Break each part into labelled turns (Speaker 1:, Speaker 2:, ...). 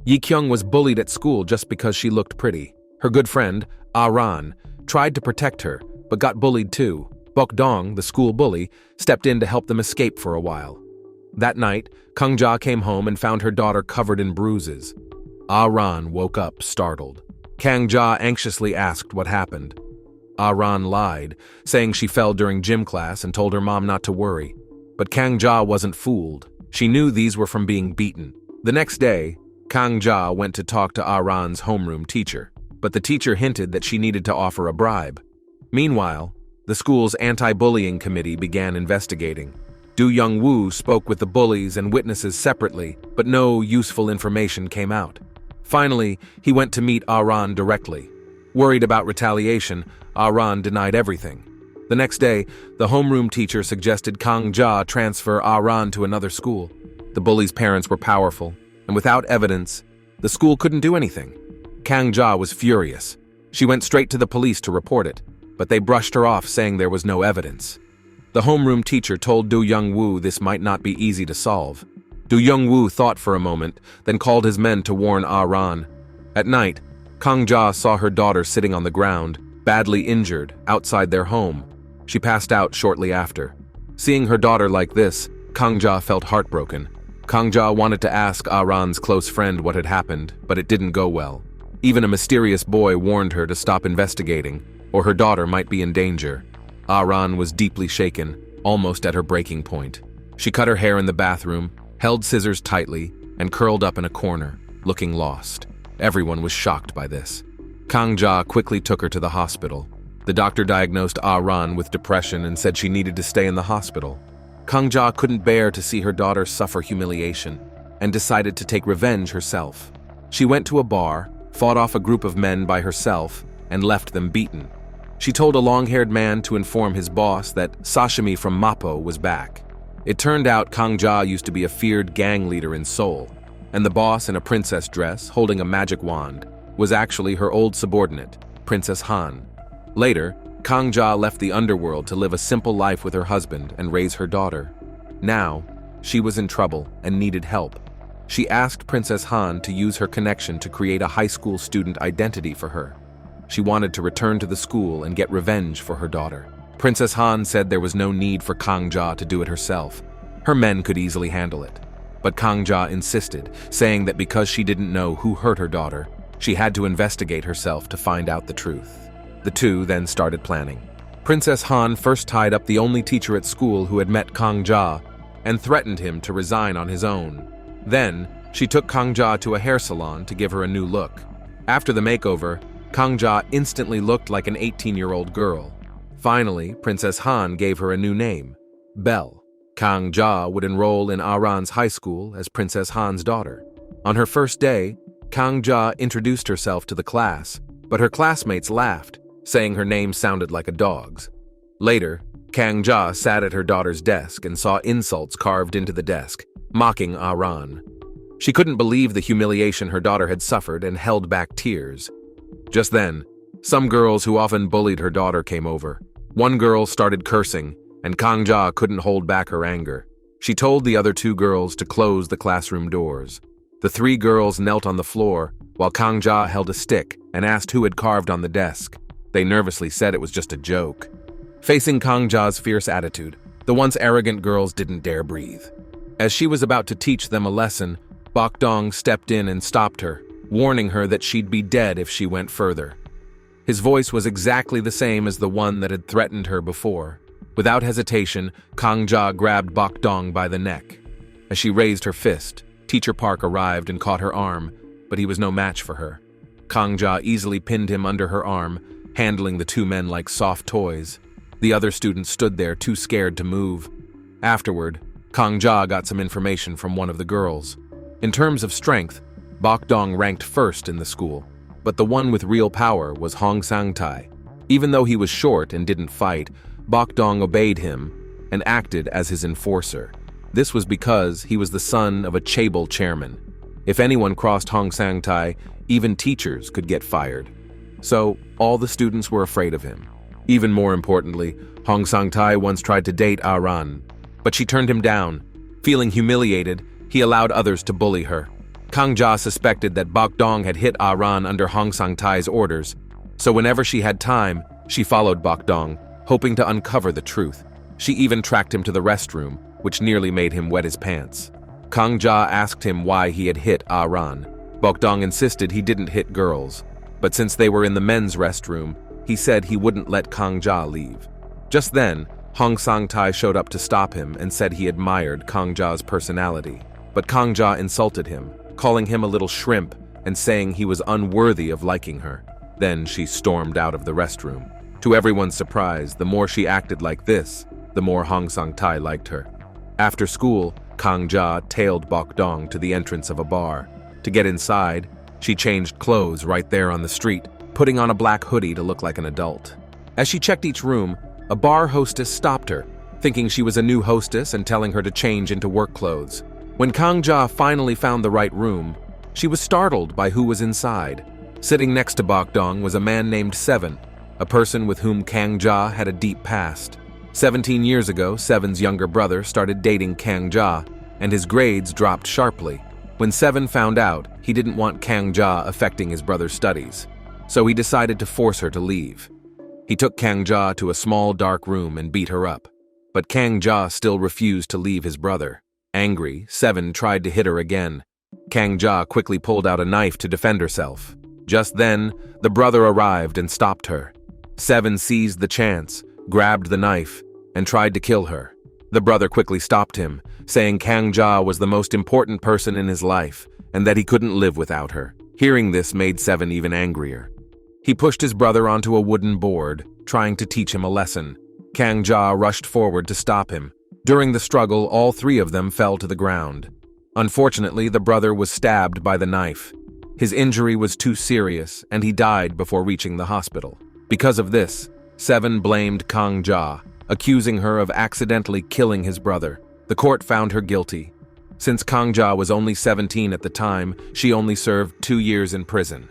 Speaker 1: Yi-kyung was bullied at school just because she looked pretty. Her good friend, Ah-ran, tried to protect her, but got bullied too. Bok-dong, the school bully, stepped in to help them escape for a while. That night, Kang-ja came home and found her daughter covered in bruises. Ah-ran woke up, startled. Kang-ja anxiously asked what happened. Ah-ran lied, saying she fell during gym class and told her mom not to worry. But Kang-ja wasn't fooled. She knew these were from being beaten. The next day, Kang-ja went to talk to Ah-ran's homeroom teacher, but the teacher hinted that she needed to offer a bribe. Meanwhile, the school's anti-bullying committee began investigating. Do Young-woo spoke with the bullies and witnesses separately, but no useful information came out. Finally, he went to meet Ah-ran directly. Worried about retaliation, Ah-ran denied everything. The next day, the homeroom teacher suggested Kang-ja transfer Ah-ran to another school. The bully's parents were powerful, and without evidence, the school couldn't do anything. Kang-ja was furious. She went straight to the police to report it, but they brushed her off, saying there was no evidence. The homeroom teacher told Do Young-woo this might not be easy to solve. Do Young-woo thought for a moment, then called his men to warn Ah-ran. At night, Kang-ja saw her daughter sitting on the ground, badly injured, outside their home. She passed out shortly after. Seeing her daughter like this, Kang-ja felt heartbroken. Kang-ja wanted to ask Ah-ran's close friend what had happened, but it didn't go well. Even a mysterious boy warned her to stop investigating, or her daughter might be in danger. Ah-ran was deeply shaken, almost at her breaking point. She cut her hair in the bathroom, held scissors tightly, and curled up in a corner, looking lost. Everyone was shocked by this. Kang-ja quickly took her to the hospital. The doctor diagnosed Ah-ran with depression and said she needed to stay in the hospital. Kang-ja couldn't bear to see her daughter suffer humiliation, and decided to take revenge herself. She went to a bar, fought off a group of men by herself, and left them beaten. She told a long-haired man to inform his boss that Sashimi from Mappo was back. It turned out Kang-ja used to be a feared gang leader in Seoul, and the boss in a princess dress, holding a magic wand, was actually her old subordinate, Princess Han. Later, Kang-ja left the underworld to live a simple life with her husband and raise her daughter. Now, she was in trouble and needed help. She asked Princess Han to use her connection to create a high school student identity for her. She wanted to return to the school and get revenge for her daughter. Princess Han said there was no need for Kang-ja to do it herself. Her men could easily handle it. But Kang-ja insisted, saying that because she didn't know who hurt her daughter, she had to investigate herself to find out the truth. The two then started planning. Princess Han first tied up the only teacher at school who had met Kang-ja and threatened him to resign on his own. Then, she took Kang-ja to a hair salon to give her a new look. After the makeover, Kang-ja instantly looked like an 18-year-old girl. Finally, Princess Han gave her a new name, Belle. Kang-ja would enroll in Ah-ran's high school as Princess Han's daughter. On her first day, Kang-ja introduced herself to the class, but her classmates laughed, saying her name sounded like a dog's. Later, Kang-ja sat at her daughter's desk and saw insults carved into the desk, mocking Ah-ran. She couldn't believe the humiliation her daughter had suffered and held back tears. Just then, some girls who often bullied her daughter came over. One girl started cursing, and Kang-ja couldn't hold back her anger. She told the other two girls to close the classroom doors. The three girls knelt on the floor, while Kang-ja held a stick and asked who had carved on the desk. They nervously said it was just a joke. Facing Kang-ja's fierce attitude, the once arrogant girls didn't dare breathe. As she was about to teach them a lesson, Bok-dong stepped in and stopped her, warning her that she'd be dead if she went further. His voice was exactly the same as the one that had threatened her before. Without hesitation, Kang-ja grabbed Bok-dong by the neck. As she raised her fist, Teacher Park arrived and caught her arm, but he was no match for her. Kang-ja easily pinned him under her arm, handling the two men like soft toys. The other students stood there too scared to move. Afterward, Kang-ja got some information from one of the girls. In terms of strength, Bok-dong ranked first in the school, but the one with real power was Hong Sang-tae. Even though he was short and didn't fight, Bok-dong obeyed him and acted as his enforcer. This was because he was the son of a chaebol chairman. If anyone crossed Hong Sang-tae, even teachers could get fired. So, all the students were afraid of him. Even more importantly, Hong Sang-tae once tried to date Ah-ran, but she turned him down. Feeling humiliated, he allowed others to bully her. Kang Ja suspected that Bok Dong had hit Ran under Hong Sang-tai's orders, so whenever she had time, she followed Bok Dong, hoping to uncover the truth. She even tracked him to the restroom, which nearly made him wet his pants. Kang Ja asked him why he had hit Ran. Bok Dong insisted he didn't hit girls, but since they were in the men's restroom, he said he wouldn't let Kang Ja leave. Just then, Hong Sang-tai showed up to stop him and said he admired Kang Ja's personality. But Kang Ja insulted him, calling him a little shrimp and saying he was unworthy of liking her. Then she stormed out of the restroom. To everyone's surprise, the more she acted like this, the more Hong Sang-tai liked her. After school, Kang Ja tailed Bok Dong to the entrance of a bar. To get inside, she changed clothes right there on the street, putting on a black hoodie to look like an adult. As she checked each room, a bar hostess stopped her, thinking she was a new hostess and telling her to change into work clothes. When Kang Ja finally found the right room, she was startled by who was inside. Sitting next to Bok Dong was a man named Seven, a person with whom Kang Ja had a deep past. 17 years ago, Seven's younger brother started dating Kang Ja, and his grades dropped sharply. When Seven found out, he didn't want Kang Ja affecting his brother's studies, so he decided to force her to leave. He took Kang Ja to a small dark room and beat her up, but Kang Ja still refused to leave his brother. Angry, Seven tried to hit her again. Kang Ja quickly pulled out a knife to defend herself. Just then, the brother arrived and stopped her. Seven seized the chance, grabbed the knife, and tried to kill her. The brother quickly stopped him, saying Kang Ja was the most important person in his life and that he couldn't live without her. Hearing this made Seven even angrier. He pushed his brother onto a wooden board, trying to teach him a lesson. Kang Ja rushed forward to stop him. During the struggle, all three of them fell to the ground. Unfortunately, the brother was stabbed by the knife. His injury was too serious, and he died before reaching the hospital. Because of this, Seven blamed Kang Ja, accusing her of accidentally killing his brother. The court found her guilty. Since Kang Ja was only 17 at the time, she only served 2 years in prison.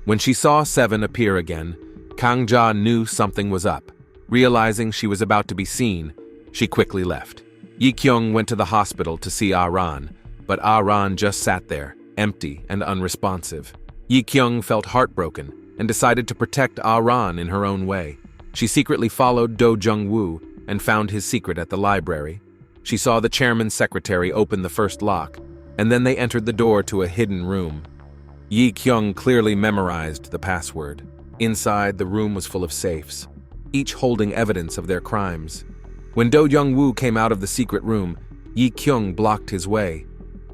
Speaker 1: When she saw Seven appear again, Kang Ja knew something was up. Realizing she was about to be seen, she quickly left. Yi Kyung went to the hospital to see Ran, but Ran just sat there, empty and unresponsive. Yi Kyung felt heartbroken and decided to protect Ran in her own way. She secretly followed Do Jung-woo and found his secret at the library. She saw the chairman's secretary open the first lock, and then they entered the door to a hidden room. Yi Kyung clearly memorized the password. Inside, the room was full of safes, each holding evidence of their crimes. When Do Jung-woo came out of the secret room, Yi Kyung blocked his way.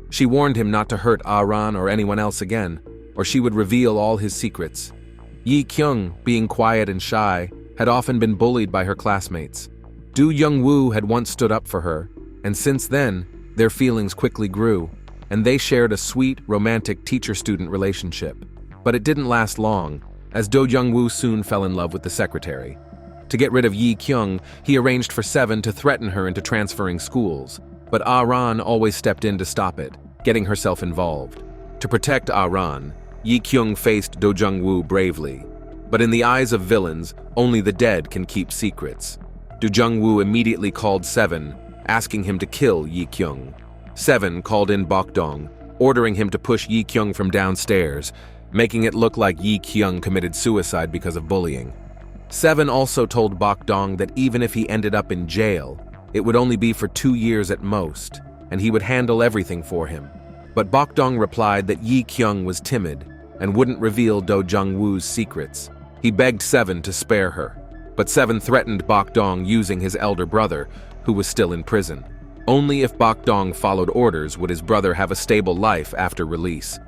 Speaker 1: She warned him not to hurt Ran or anyone else again, or she would reveal all his secrets. Yi Kyung, being quiet and shy, had often been bullied by her classmates. Do Jung-woo had once stood up for her, and since then, their feelings quickly grew, and they shared a sweet, romantic teacher-student relationship. But it didn't last long, as Do Jung-woo soon fell in love with the secretary. To get rid of Yi Kyung, he arranged for Seven to threaten her into transferring schools, but Ran always stepped in to stop it, getting herself involved. To protect Ran, Yi Kyung faced Do Jung-woo bravely. But in the eyes of villains, only the dead can keep secrets. Do Jung-woo immediately called Seven, asking him to kill Yi Kyung. Seven called in Bok Dong, ordering him to push Yi Kyung from downstairs, making it look like Yi Kyung committed suicide because of bullying. Seven also told Bok Dong that even if he ended up in jail, it would only be for 2 years at most, and he would handle everything for him. But Bok Dong replied that Yi Kyung was timid and wouldn't reveal Do Jung-woo's secrets. He begged Seven to spare her, but Seven threatened Bok Dong using his elder brother, who was still in prison. Only if Bok Dong followed orders would his brother have a stable life after release.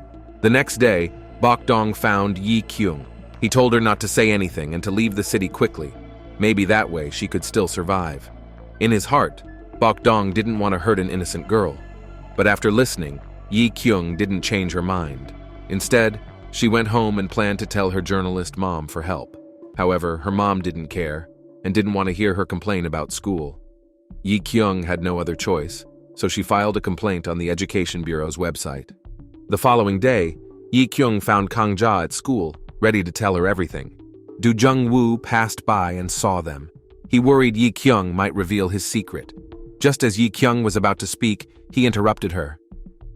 Speaker 1: The next day, Bok Dong found Yi Kyung. He told her not to say anything and to leave the city quickly. Maybe that way she could still survive. In his heart, Bok Dong didn't want to hurt an innocent girl. But after listening, Yi Kyung didn't change her mind. Instead, she went home and planned to tell her journalist mom for help. However, her mom didn't care and didn't want to hear her complain about school. Yi Kyung had no other choice, so she filed a complaint on the Education Bureau's website. The following day, Yi Kyung found Kang Ja at school, ready to tell her everything. Do Jung-woo passed by and saw them. He worried Yi Kyung might reveal his secret. Just as Yi Kyung was about to speak, he interrupted her.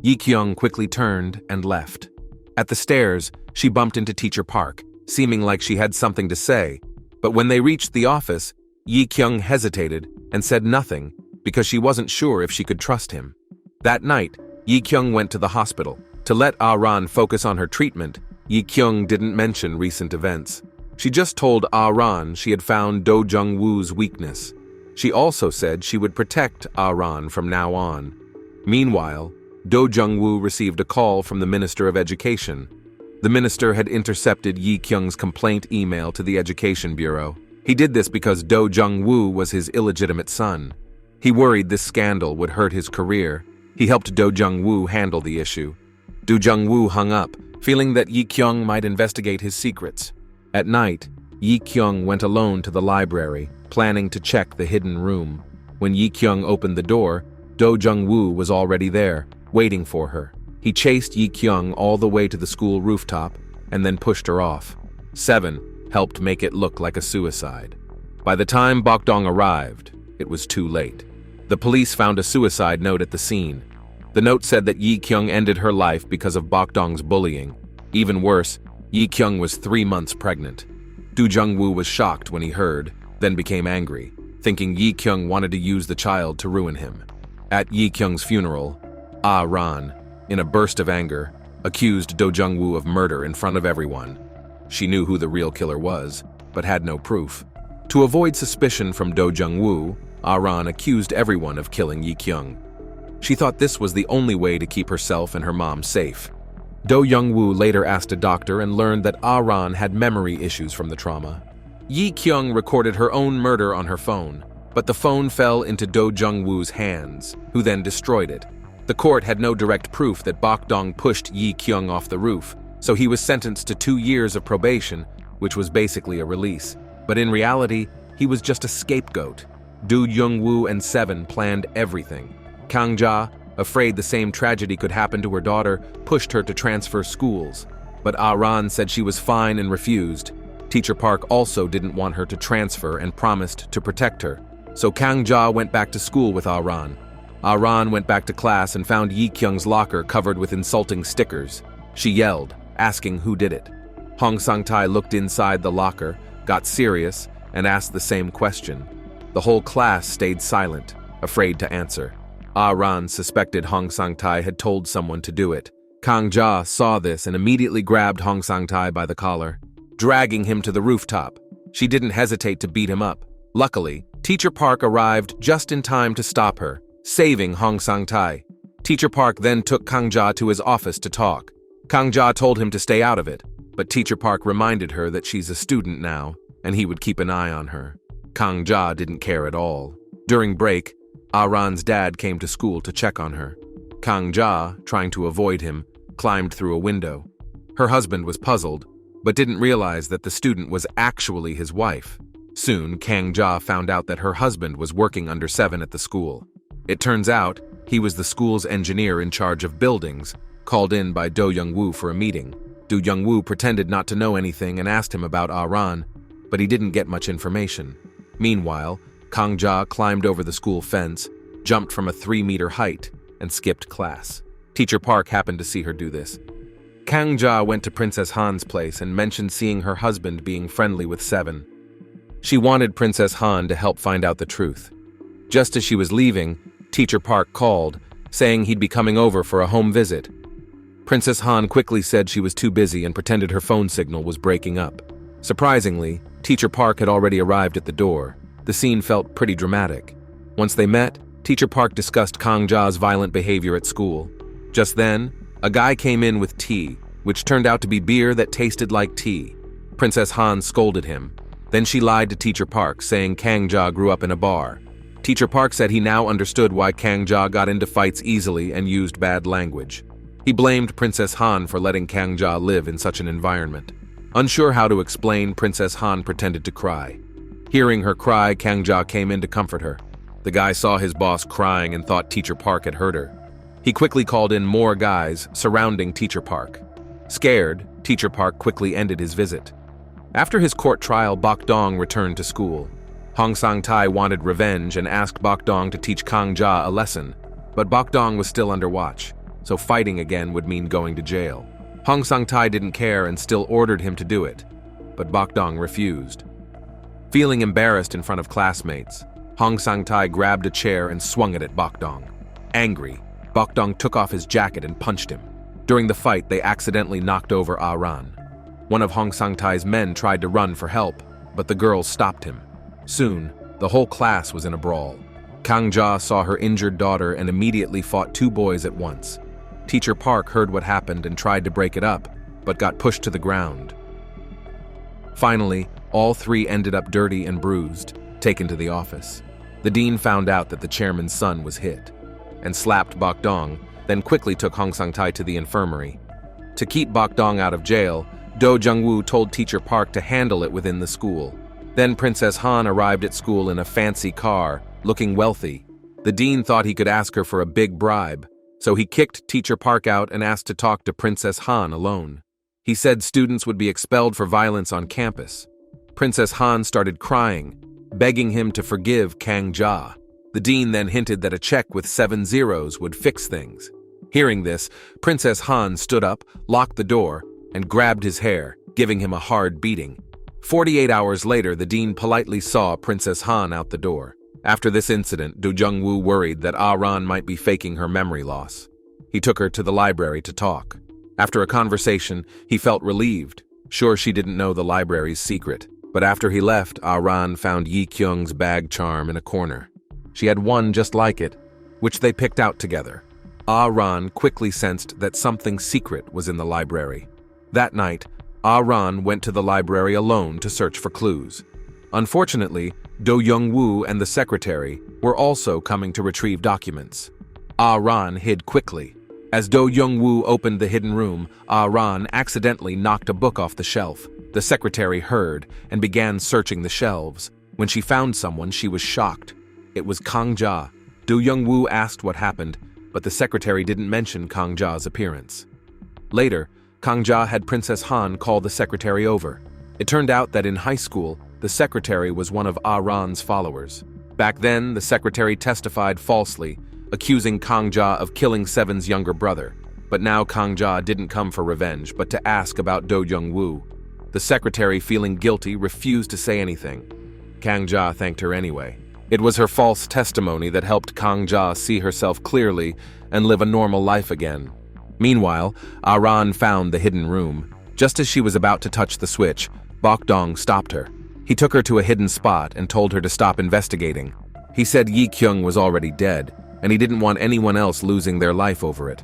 Speaker 1: Yi-kyung quickly turned and left. At the stairs, she bumped into Teacher Park, seeming like she had something to say, but when they reached the office, Yi-kyung hesitated and said nothing because she wasn't sure if she could trust him. That night, Yi-kyung went to the hospital. To let Ah-ran focus on her treatment, Yi-kyung didn't mention recent events. She just told Ah-ran she had found Do Jung-woo's weakness. She also said she would protect Ah-ran from now on. Meanwhile, Do Jung-woo received a call from the Minister of Education. The minister had intercepted Yi-kyung's complaint email to the Education Bureau. He did this because Do Jung-woo was his illegitimate son. He worried this scandal would hurt his career. He helped Do Jung-woo handle the issue. Do Jung-woo hung up, feeling that Yi-kyung might investigate his secrets. At night, Yi-kyung went alone to the library, planning to check the hidden room. When Yi-kyung opened the door, Do Jung-woo was already there, waiting for her. He chased Yi-kyung all the way to the school rooftop and then pushed her off. Seven helped make it look like a suicide. By the time Bok-dong arrived, it was too late. The police found a suicide note at the scene. The note said that Yi-kyung ended her life because of Bok-dong's bullying. Even worse, Yi-kyung was 3 months pregnant. Do Jung-woo was shocked when he heard, then became angry, thinking Yi-kyung wanted to use the child to ruin him. At Yi-kyung's funeral, Ah-ran, in a burst of anger, accused Do Jung-woo of murder in front of everyone. She knew who the real killer was, but had no proof. To avoid suspicion from Do Jung-woo, Ah-ran accused everyone of killing Yi-kyung. She thought this was the only way to keep herself and her mom safe. Do Jung-woo later asked a doctor and learned that Ah-ran had memory issues from the trauma. Yi-kyung recorded her own murder on her phone, but the phone fell into Do Jung-woo's hands, who then destroyed it. The court had no direct proof that Bok-dong pushed Yi-kyung off the roof, so he was sentenced to 2 years of probation, which was basically a release. But in reality, he was just a scapegoat. Do Jung-woo and Seven planned everything. Kang-ja, afraid the same tragedy could happen to her daughter, pushed her to transfer schools. But Ah-ran said she was fine and refused. Teacher Park also didn't want her to transfer and promised to protect her. So Kang-ja went back to school with Ah-ran. Ah-ran went back to class and found Yi-kyung's locker covered with insulting stickers. She yelled, asking who did it. Hong Sang-tae looked inside the locker, got serious, and asked the same question. The whole class stayed silent, afraid to answer. Ah-ran suspected Hong Sang-tae had told someone to do it. Kang-ja saw this and immediately grabbed Hong Sang-tae by the collar, dragging him to the rooftop. She didn't hesitate to beat him up. Luckily, Teacher Park arrived just in time to stop her, saving Hong Sang-tae. Teacher Park then took Kang-ja to his office to talk. Kang-ja told him to stay out of it, but Teacher Park reminded her that she's a student now, and he would keep an eye on her. Kang-ja didn't care at all. During break, Ah-ran's dad came to school to check on her. Kang-ja, trying to avoid him, climbed through a window. Her husband was puzzled, but didn't realize that the student was actually his wife. Soon, Kang-ja found out that her husband was working under Seven at the school. It turns out, he was the school's engineer in charge of buildings, called in by Do Jung-woo for a meeting. Do Jung-woo pretended not to know anything and asked him about Ah-ran, but he didn't get much information. Meanwhile, Kang-ja climbed over the school fence, jumped from a 3-meter height, and skipped class. Teacher Park happened to see her do this. Kang-ja went to Princess Han's place and mentioned seeing her husband being friendly with Seven. She wanted Princess Han to help find out the truth. Just as she was leaving, Teacher Park called, saying he'd be coming over for a home visit. Princess Han quickly said she was too busy and pretended her phone signal was breaking up. Surprisingly, Teacher Park had already arrived at the door. The scene felt pretty dramatic. Once they met, Teacher Park discussed Kang-ja's violent behavior at school. Just then, a guy came in with tea, which turned out to be beer that tasted like tea. Princess Han scolded him. Then she lied to Teacher Park, saying Kang-ja grew up in a bar. Teacher Park said he now understood why Kang-ja got into fights easily and used bad language. He blamed Princess Han for letting Kang-ja live in such an environment. Unsure how to explain, Princess Han pretended to cry. Hearing her cry, Kang-ja came in to comfort her. The guy saw his boss crying and thought Teacher Park had hurt her. He quickly called in more guys surrounding Teacher Park. Scared, Teacher Park quickly ended his visit. After his court trial, Bok-dong returned to school. Hong Sang-tae wanted revenge and asked Bok-dong to teach Kang-ja a lesson, but Bok-dong was still under watch. so fighting again would mean going to jail. Hong Sang-tai didn't care and still ordered him to do it, but Bok-dong refused. Feeling embarrassed in front of classmates, Hong Sang-tai grabbed a chair and swung it at Bok-dong. Angry, Bok-dong took off his jacket and punched him. During the fight, they accidentally knocked over Ah-ran. One of Hong Sang-tai's men tried to run for help, but the girls stopped him. Soon, the whole class was in a brawl. Kang-ja saw her injured daughter and immediately fought two boys at once. Teacher Park heard what happened and tried to break it up, but got pushed to the ground. Finally, all three ended up dirty and bruised, taken to the office. The dean found out that the chairman's son was hit, and slapped Bok-dong, then quickly took Hong Sang-tai to the infirmary. To keep Bok-dong out of jail, Do Jung-woo told Teacher Park to handle it within the school. Then Princess Han arrived at school in a fancy car, looking wealthy. The dean thought he could ask her for a big bribe, so he kicked Teacher Park out and asked to talk to Princess Han alone. He said students would be expelled for violence on campus. Princess Han started crying, begging him to forgive Kang-ja. The dean then hinted that a check with 7 zeros would fix things. Hearing this, Princess Han stood up, locked the door, and grabbed his hair, giving him a hard beating. 48 hours later, the dean politely saw Princess Han out the door. After this incident, Do Jung-woo worried that Ah-ran might be faking her memory loss. He took her to the library to talk. After a conversation, he felt relieved, sure she didn't know the library's secret. But after he left, Ah-ran found Yi Kyung's bag charm in a corner. She had one just like it, which they picked out together. Ah-ran quickly sensed that something secret was in the library. That night, Ah-ran went to the library alone to search for clues. Unfortunately, Do Young-woo and the secretary were also coming to retrieve documents. Ah-ran hid quickly. As Do Young-woo opened the hidden room, Ah-ran accidentally knocked a book off the shelf. The secretary heard and began searching the shelves. When she found someone, she was shocked. It was Kang-ja. Do Young-woo asked what happened, but the secretary didn't mention Kang-ja's appearance. Later, Kang-ja had Princess Han call the secretary over. It turned out that in high school, the secretary was one of Ah-ran's followers. Back then, the secretary testified falsely, accusing Kang-ja of killing Seven's younger brother. But now Kang-ja didn't come for revenge, but to ask about Do Jung-woo. The secretary, feeling guilty, refused to say anything. Kang-ja thanked her anyway. It was her false testimony that helped Kang-ja see herself clearly and live a normal life again. Meanwhile, Ah-ran found the hidden room. Just as she was about to touch the switch, Bok-dong stopped her. He took her to a hidden spot and told her to stop investigating. He said Yi Kyung was already dead, and he didn't want anyone else losing their life over it.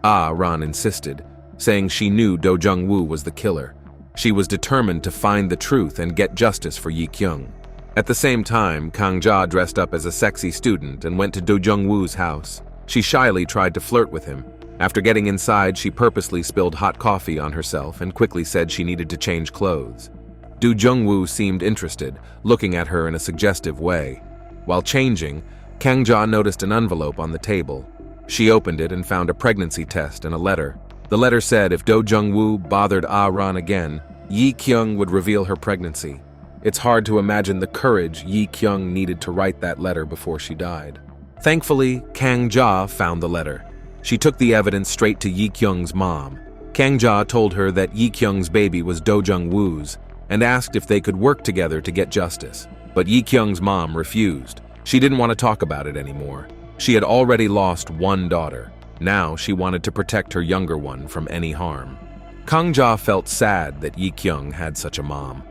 Speaker 1: Ah-ran insisted, saying she knew Do Jung-woo was the killer. She was determined to find the truth and get justice for Yi Kyung. At the same time, Kang-ja dressed up as a sexy student and went to Do Jung-woo's house. She shyly tried to flirt with him. After getting inside, she purposely spilled hot coffee on herself and quickly said she needed to change clothes. Do Jung-woo seemed interested, looking at her in a suggestive way. While changing, Kang-ja noticed an envelope on the table. She opened it and found a pregnancy test and a letter. The letter said if Do Jung-woo bothered Ah-ran again, Yi Kyung would reveal her pregnancy. It's hard to imagine the courage Yi Kyung needed to write that letter before she died. Thankfully, Kang-ja found the letter. She took the evidence straight to Yi Kyung's mom. Kang-ja told her that Yi Kyung's baby was Do Jung-woo's and asked if they could work together to get justice. But Yi Kyung's mom refused. She didn't want to talk about it anymore. She had already lost one daughter. Now she wanted to protect her younger one from any harm. Kang-ja felt sad that Yi Kyung had such a mom.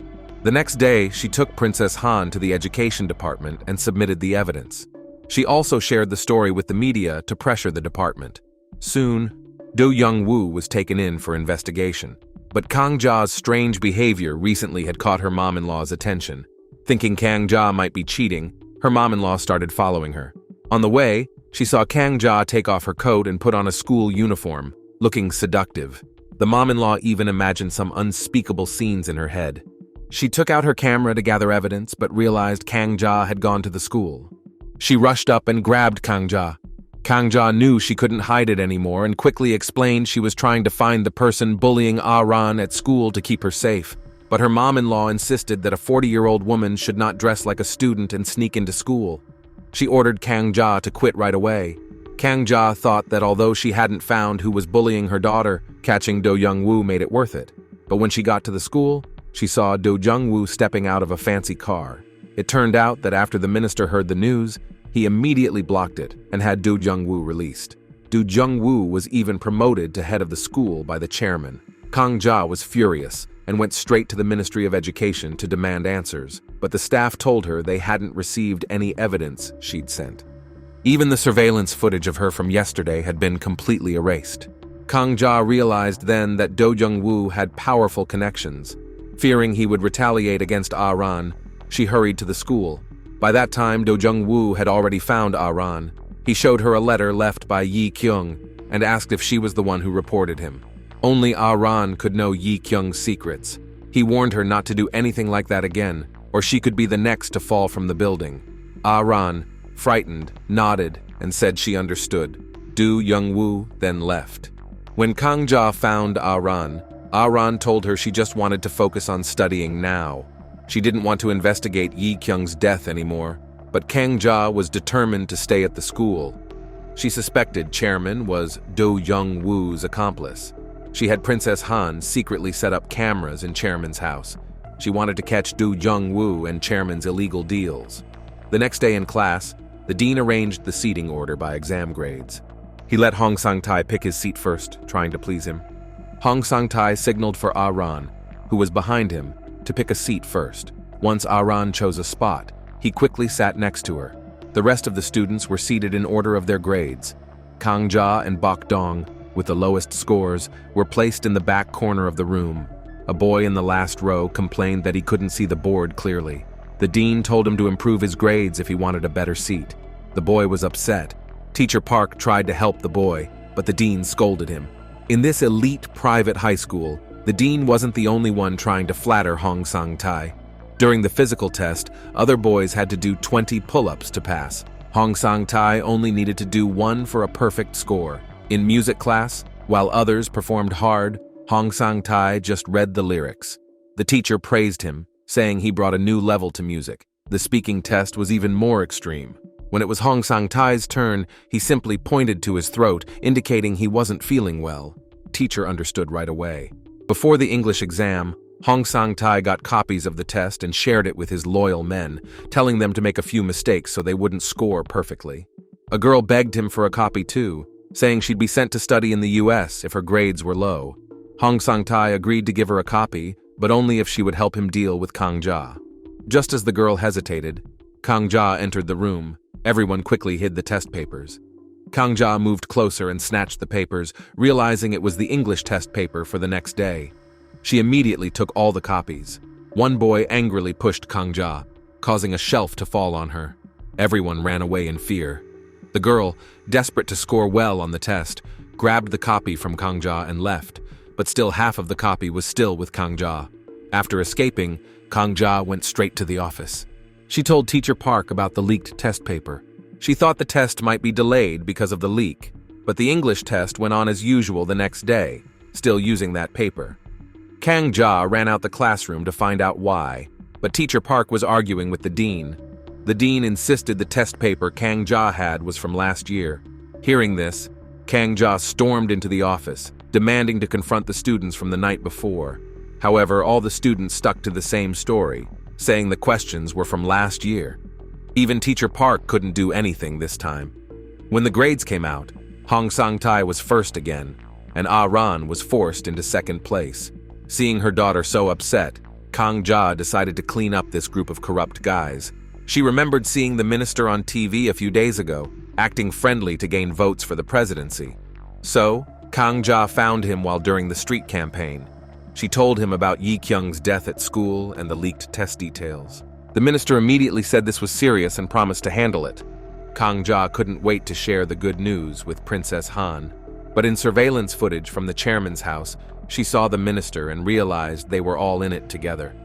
Speaker 1: The next day, she took Princess Han to the education department and submitted the evidence. She also shared the story with the media to pressure the department. Soon, Do Young-woo was taken in for investigation. But Kang-ja's strange behavior recently had caught her mom-in-law's attention. Thinking Kang-ja might be cheating, her mom-in-law started following her. On the way, she saw Kang-ja take off her coat and put on a school uniform, looking seductive. The mom-in-law even imagined some unspeakable scenes in her head. She took out her camera to gather evidence, but realized Kang-ja had gone to the school. She rushed up and grabbed Kang-ja. Kang-ja knew she couldn't hide it anymore and quickly explained she was trying to find the person bullying Ah-ran at school to keep her safe. But her mom-in-law insisted that a 40-year-old woman should not dress like a student and sneak into school. She ordered Kang-ja to quit right away. Kang Ja thought that although she hadn't found who was bullying her daughter, catching Do Young-woo made it worth it. But when she got to the school, she saw Do Young-woo stepping out of a fancy car. It turned out that after the minister heard the news, he immediately blocked it and had Do Young-woo released. Do Young-woo was even promoted to head of the school by the chairman. Kang Ja was furious and went straight to the Ministry of Education to demand answers, but the staff told her they hadn't received any evidence she'd sent. Even the surveillance footage of her from yesterday had been completely erased. Kang Ja realized then that Do Young-woo had powerful connections. Fearing he would retaliate against Ah-ran, she hurried to the school. By that time, Do Young-woo had already found Ah-ran. He showed her a letter left by Yi Kyung and asked if she was the one who reported him. Only Ah-ran could know Yi Kyung's secrets. He warned her not to do anything like that again, or she could be the next to fall from the building. Ah-ran, frightened, nodded and said she understood. Do Young-woo then left. When Kang Ja found Ah-ran, Ah-ran told her she just wanted to focus on studying now. She didn't want to investigate Yi Kyung's death anymore, but Kang Ja was determined to stay at the school. She suspected Chairman was Do Young-woo's accomplice. She had Princess Han secretly set up cameras in Chairman's house. She wanted to catch Do Young-woo and Chairman's illegal deals. The next day in class, the dean arranged the seating order by exam grades. He let Hong Sang-tae pick his seat first, trying to please him. Hong Sang-tae signaled for Ah-ran, who was behind him, to pick a seat first. Once Ah-ran chose a spot, he quickly sat next to her. The rest of the students were seated in order of their grades. Kang Ja and Bok Dong, with the lowest scores, were placed in the back corner of the room. A boy in the last row complained that he couldn't see the board clearly. The dean told him to improve his grades if he wanted a better seat. The boy was upset. Teacher Park tried to help the boy, but the dean scolded him. In this elite private high school, the dean wasn't the only one trying to flatter Hong Sang-tae. During the physical test, other boys had to do 20 pull-ups to pass. Hong Sang-tae only needed to do 1 for a perfect score. In music class, while others performed hard, Hong Sang-tae just read the lyrics. The teacher praised him, saying he brought a new level to music. The speaking test was even more extreme. When it was Hong Sang-tae's turn, he simply pointed to his throat, indicating he wasn't feeling well. Teacher understood right away. Before the English exam, Hong Sang-tae got copies of the test and shared it with his loyal men, telling them to make a few mistakes so they wouldn't score perfectly. A girl begged him for a copy too, saying she'd be sent to study in the US if her grades were low. Hong Sang-tae agreed to give her a copy, but only if she would help him deal with Kang Ja. Just as the girl hesitated, Kang Ja entered the room. Everyone quickly hid the test papers. Kang Ja moved closer and snatched the papers, realizing it was the English test paper for the next day. She immediately took all the copies. One boy angrily pushed Kang Ja, causing a shelf to fall on her. Everyone ran away in fear. The girl, desperate to score well on the test, grabbed the copy from Kang Ja and left, but still half of the copy was still with Kang Ja. After escaping, Kang Ja went straight to the office. She told Teacher Park about the leaked test paper. She thought the test might be delayed because of the leak, but the English test went on as usual the next day, still using that paper. Kang Ja ran out the classroom to find out why, but Teacher Park was arguing with the dean. The dean insisted the test paper Kang Ja had was from last year. Hearing this, Kang Ja stormed into the office, demanding to confront the students from the night before. However, all the students stuck to the same story, saying the questions were from last year. Even Teacher Park couldn't do anything this time. When the grades came out, Hong Sang-tae was first again, and Ah-ran was forced into second place. Seeing her daughter so upset, Kang Ja decided to clean up this group of corrupt guys. She remembered seeing the minister on TV a few days ago, acting friendly to gain votes for the presidency. So, Kang Ja found him while during the street campaign. She told him about Yi Kyung's death at school and the leaked test details. The minister immediately said this was serious and promised to handle it. Kang Ja couldn't wait to share the good news with Princess Han. But in surveillance footage from the chairman's house, she saw the minister and realized they were all in it together.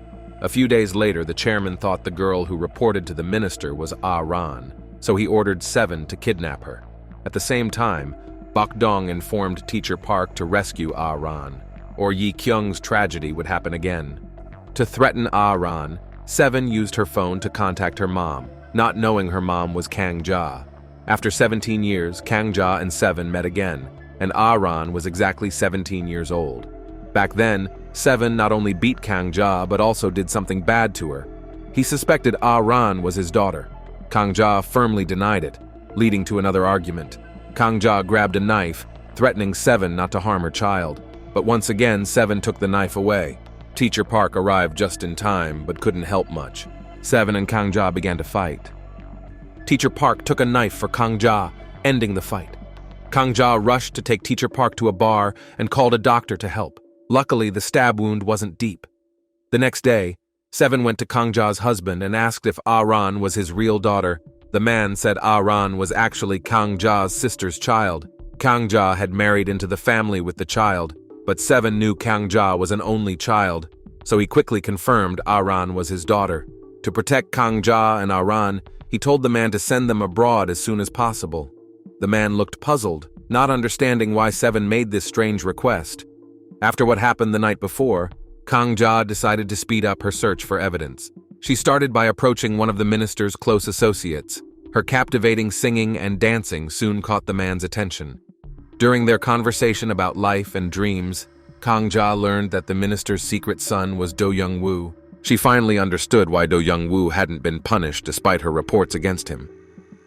Speaker 1: A few days later, the chairman thought the girl who reported to the minister was Ah-ran, so he ordered 7 to kidnap her. At the same time, Bok Dong informed Teacher Park to rescue Ah-ran, or Yi Kyung's tragedy would happen again. To threaten Ah-ran, 7 used her phone to contact her mom, not knowing her mom was Kang Ja. After 17 years, Kang-ja and Seven met again, and Ah-ran was exactly 17 years old. Back then, Seven not only beat Kang-ja but also did something bad to her. He suspected Ah-ran was his daughter. Kang-ja firmly denied it, leading to another argument. Kang-ja grabbed a knife, threatening Seven not to harm her child. But once again, Seven took the knife away. Teacher Park arrived just in time, but couldn't help much. Seven and Kang-ja began to fight. Teacher Park took a knife for Kang-ja, ending the fight. Kang-ja rushed to take Teacher Park to a bar and called a doctor to help. Luckily, the stab wound wasn't deep. The next day, Seven went to Kang-ja's husband and asked if Ah-ran was his real daughter. The man said Ah-ran was actually Kang-ja's sister's child. Kang-ja had married into the family with the child, but Seven knew Kang-ja was an only child, so he quickly confirmed Ah-ran was his daughter. To protect Kang-ja and Ah-ran, he told the man to send them abroad as soon as possible. The man looked puzzled, not understanding why Seven made this strange request. After what happened the night before, Kang-ja decided to speed up her search for evidence. She started by approaching one of the minister's close associates. Her captivating singing and dancing soon caught the man's attention. During their conversation about life and dreams, Kang-ja learned that the minister's secret son was Do Young-woo. She finally understood why Do Young-woo hadn't been punished despite her reports against him.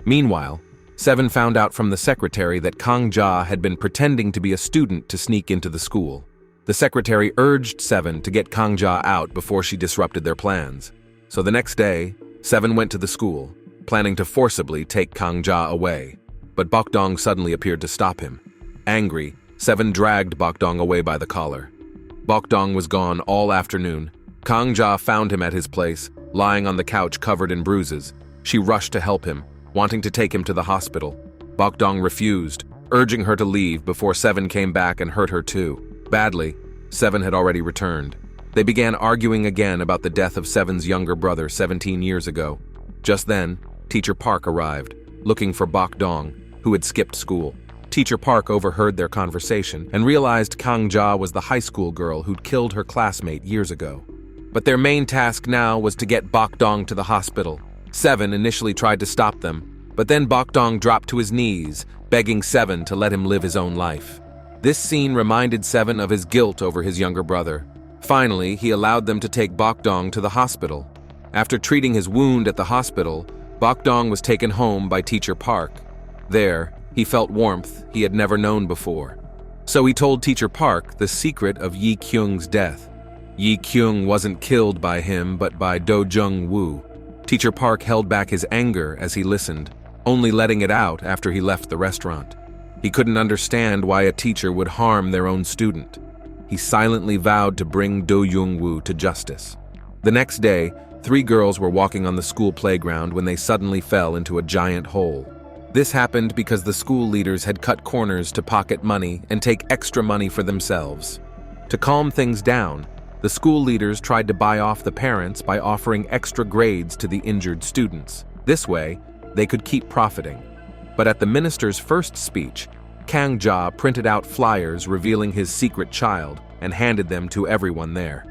Speaker 1: Meanwhile, Seven found out from the secretary that Kang-ja had been pretending to be a student to sneak into the school. The secretary urged Seven to get Kang-ja out before she disrupted their plans. So the next day, Seven went to the school, planning to forcibly take Kang-ja away. But Bokdong suddenly appeared to stop him. Angry, Seven dragged Bokdong away by the collar. Bokdong was gone all afternoon. Kang-ja found him at his place, lying on the couch covered in bruises. She rushed to help him, wanting to take him to the hospital. Bokdong refused, urging her to leave before Seven came back and hurt her too. Badly, Seven had already returned. They began arguing again about the death of Seven's younger brother 17 years ago. Just then, Teacher Park arrived, looking for Bokdong, who had skipped school. Teacher Park overheard their conversation and realized Kang-ja was the high school girl who'd killed her classmate years ago. But their main task now was to get Bokdong to the hospital. Seven initially tried to stop them, but then Bokdong dropped to his knees, begging Seven to let him live his own life. This scene reminded Seven of his guilt over his younger brother. Finally, he allowed them to take Bokdong to the hospital. After treating his wound at the hospital, Bokdong was taken home by Teacher Park. There, he felt warmth he had never known before. So he told Teacher Park the secret of Yi Kyung's death. Yi Kyung wasn't killed by him but by Do Jung-woo. Teacher Park held back his anger as he listened, only letting it out after he left the restaurant. He couldn't understand why a teacher would harm their own student. He silently vowed to bring Do Jung-woo to justice. The next day, 3 girls were walking on the school playground when they suddenly fell into a giant hole. This happened because the school leaders had cut corners to pocket money and take extra money for themselves. To calm things down, the school leaders tried to buy off the parents by offering extra grades to the injured students. This way, they could keep profiting. But at the minister's first speech, Kang-ja printed out flyers revealing his secret child and handed them to everyone there.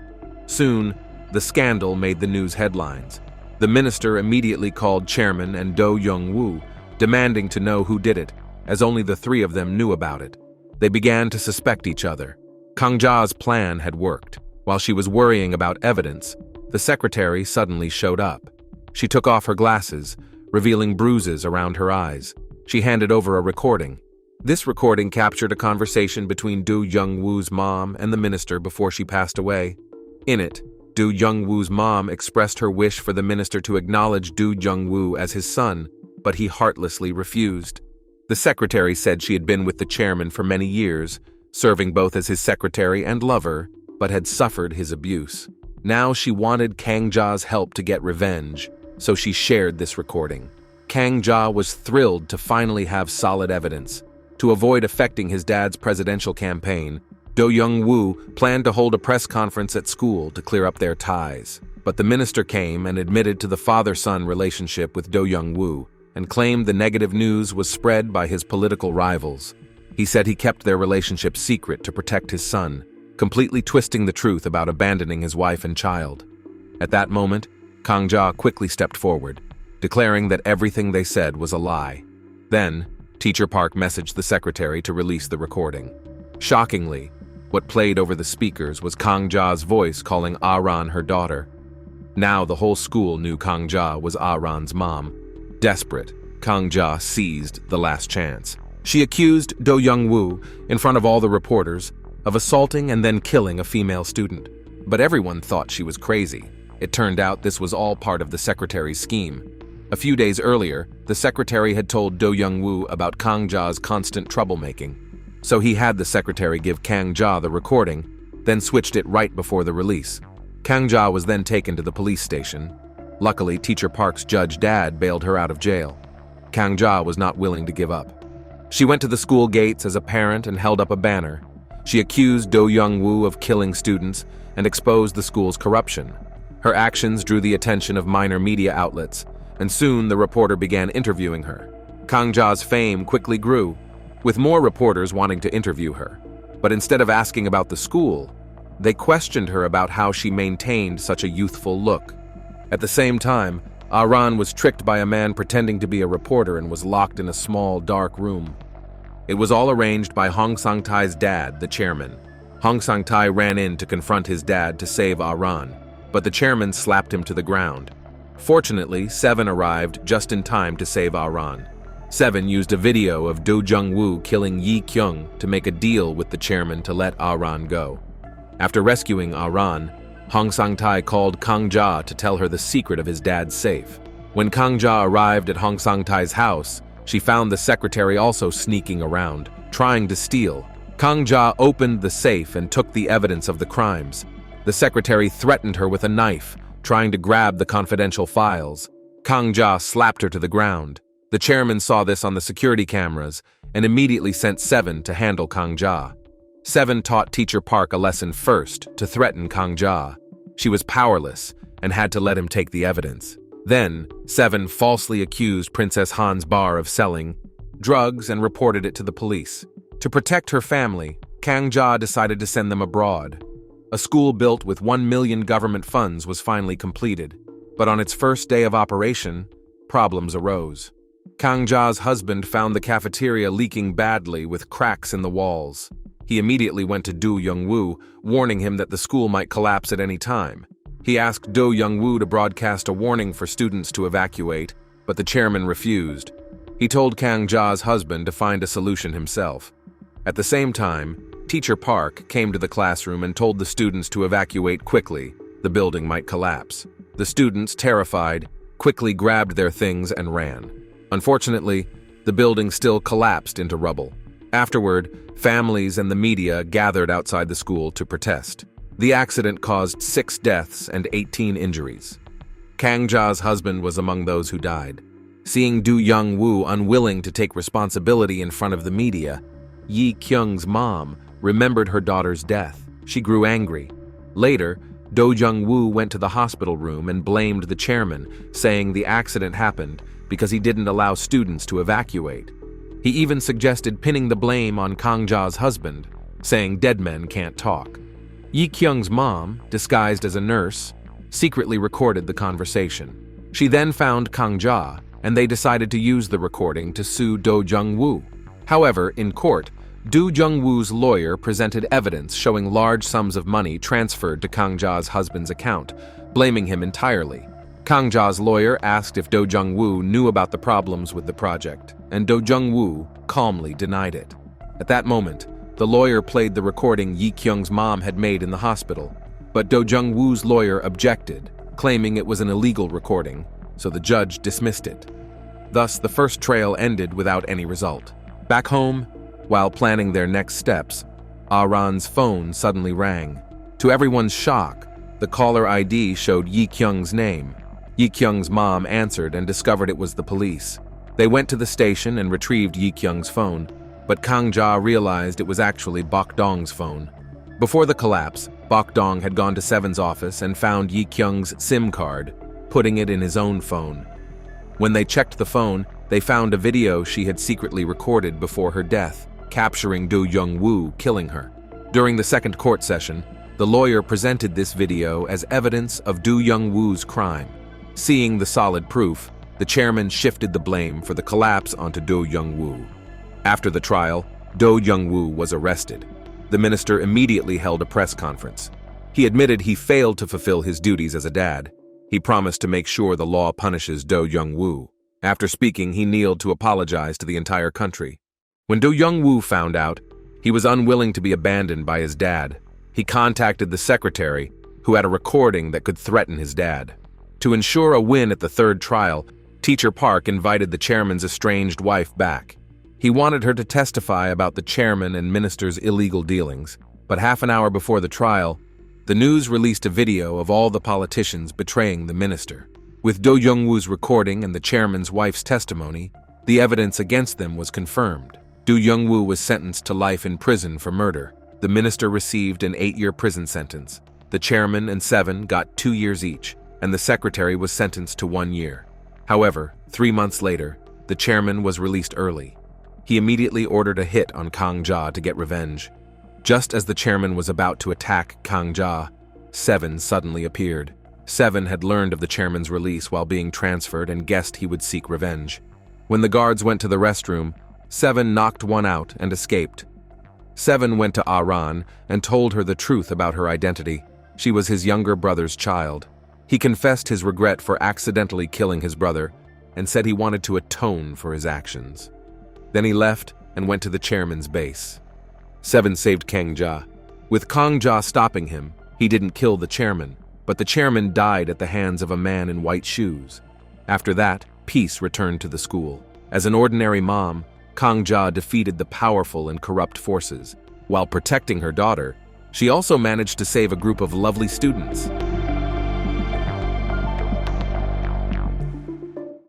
Speaker 1: Soon, the scandal made the news headlines. The minister immediately called Chairman and Do Young-woo, demanding to know who did it, as only the 3 of them knew about it. They began to suspect each other. Kang-ja's plan had worked. While she was worrying about evidence, the secretary suddenly showed up. She took off her glasses, revealing bruises around her eyes. She handed over a recording. This recording captured a conversation between Do Young-woo's mom and the minister before she passed away. In it, Do Young-woo's mom expressed her wish for the minister to acknowledge Do Young-woo as his son, but he heartlessly refused. The secretary said she had been with the chairman for many years, serving both as his secretary and lover, but had suffered his abuse. Now she wanted Kang-ja's help to get revenge, so she shared this recording. Kang-ja was thrilled to finally have solid evidence. To avoid affecting his dad's presidential campaign, Do Young-woo planned to hold a press conference at school to clear up their ties. But the minister came and admitted to the father-son relationship with Do Young-woo and claimed the negative news was spread by his political rivals. He said he kept their relationship secret to protect his son, completely twisting the truth about abandoning his wife and child. At that moment, Kang-ja quickly stepped forward, declaring that everything they said was a lie. Then, Teacher Park messaged the secretary to release the recording. Shockingly, what played over the speakers was Kang Ja's voice calling Ah-ran her daughter. Now the whole school knew Kang Ja was Ah-ran's mom. Desperate, Kang Ja seized the last chance. She accused Do Young-woo, in front of all the reporters, of assaulting and then killing a female student. But everyone thought she was crazy. It turned out this was all part of the secretary's scheme. A few days earlier, the secretary had told Do Young-woo about Kang Ja's constant troublemaking. So he had the secretary give Kang Ja the recording, then switched it right before the release. Kang Ja was then taken to the police station. Luckily, Teacher Park's judge dad bailed her out of jail. Kang Ja was not willing to give up. She went to the school gates as a parent and held up a banner. She accused Do Young-woo of killing students and exposed the school's corruption. Her actions drew the attention of minor media outlets, and soon the reporter began interviewing her. Kang Ja's fame quickly grew, with more reporters wanting to interview her. But instead of asking about the school, they questioned her about how she maintained such a youthful look. At the same time, Ah-ran was tricked by a man pretending to be a reporter and was locked in a small, dark room. It was all arranged by Hong Sang-tai's dad, the chairman. Hong Sang-tai ran in to confront his dad to save Ah-ran, but the chairman slapped him to the ground. Fortunately, Seven arrived just in time to save Ah-ran. Seven used a video of Do Jung-woo killing Yi Kyung to make a deal with the chairman to let Ah-ran go. After rescuing Ah-ran, Hong Sang-tai called Kang Ja to tell her the secret of his dad's safe. When Kang Ja arrived at Hong Sang-tai's house, she found the secretary also sneaking around, trying to steal. Kang Ja opened the safe and took the evidence of the crimes. The secretary threatened her with a knife, trying to grab the confidential files. Kang Ja slapped her to the ground. The chairman saw this on the security cameras and immediately sent Seven to handle Kang Ja. Seven taught Teacher Park a lesson first, to threaten Kang Ja. She was powerless and had to let him take the evidence. Then, Seven falsely accused Princess Han's bar of selling drugs and reported it to the police. To protect her family, Kang Ja decided to send them abroad. A school built with 1 million government funds was finally completed, but on its first day of operation, problems arose. Kang Ja's husband found the cafeteria leaking badly with cracks in the walls. He immediately went to Do Young-woo, warning him that the school might collapse at any time. He asked Do Young-woo to broadcast a warning for students to evacuate, but the chairman refused. He told Kang Ja's husband to find a solution himself. At the same time, Teacher Park came to the classroom and told the students to evacuate quickly. The building might collapse. The students, terrified, quickly grabbed their things and ran. Unfortunately, the building still collapsed into rubble. Afterward, families and the media gathered outside the school to protest. The accident caused 6 deaths and 18 injuries. Kang Ja's husband was among those who died. Seeing Do Young-woo unwilling to take responsibility in front of the media, Yi Kyung's mom remembered her daughter's death. She grew angry. Later, Do Young-woo went to the hospital room and blamed the chairman, saying the accident happened because he didn't allow students to evacuate. He even suggested pinning the blame on Kang Ja's husband, saying dead men can't talk. Yi Kyung's mom, disguised as a nurse, secretly recorded the conversation. She then found Kang Ja, and they decided to use the recording to sue Do Jung-woo. However, in court, Do Jung-woo's lawyer presented evidence showing large sums of money transferred to Kang Ja's husband's account, blaming him entirely. Kang Ja's lawyer asked if Do Jung-woo knew about the problems with the project, and Do Jung-woo calmly denied it. At that moment, the lawyer played the recording Yi Kyung's mom had made in the hospital, but Do Jung-woo's lawyer objected, claiming it was an illegal recording, so the judge dismissed it. Thus, the first trial ended without any result. Back home, while planning their next steps, Ah-ran's phone suddenly rang. To everyone's shock, the caller ID showed Yi Kyung's name. Yi Kyung's mom answered and discovered it was the police. They went to the station and retrieved Yi Kyung's phone, but Kang Ja realized it was actually Bok Dong's phone. Before the collapse, Bok Dong had gone to Seven's office and found Yi Kyung's SIM card, putting it in his own phone. When they checked the phone, they found a video she had secretly recorded before her death, capturing Do Young-woo killing her. During the second court session, the lawyer presented this video as evidence of Do Young-woo's crime. Seeing the solid proof, the chairman shifted the blame for the collapse onto Do Young-woo. After the trial, Do Young-woo was arrested. The minister immediately held a press conference. He admitted he failed to fulfill his duties as a dad. He promised to make sure the law punishes Do Young-woo. After speaking, he kneeled to apologize to the entire country. When Do Young-woo found out, he was unwilling to be abandoned by his dad. He contacted the secretary, who had a recording that could threaten his dad. To ensure a win at the third trial, Teacher Park invited the chairman's estranged wife back. He wanted her to testify about the chairman and minister's illegal dealings, but half an hour before the trial, the news released a video of all the politicians betraying the minister. With Do Young-woo's recording and the chairman's wife's testimony, the evidence against them was confirmed. Do Young-woo was sentenced to life in prison for murder. The minister received an 8-year prison sentence. The chairman and 7 got 2 years each, and the secretary was sentenced to 1 year. However, 3 months later, the chairman was released early. He immediately ordered a hit on Kang Ja to get revenge. Just as the chairman was about to attack Kang Ja, 7 suddenly appeared. 7 had learned of the chairman's release while being transferred and guessed he would seek revenge. When the guards went to the restroom, 7 knocked one out and escaped. 7 went to Aran and told her the truth about her identity. She was his younger brother's child. He confessed his regret for accidentally killing his brother and said he wanted to atone for his actions. Then he left and went to the chairman's base. 7 saved Kang Ja. With Kang Ja stopping him, he didn't kill the chairman, but the chairman died at the hands of a man in white shoes. After that, peace returned to the school. As an ordinary mom, Kang Ja defeated the powerful and corrupt forces. While protecting her daughter, she also managed to save a group of lovely students.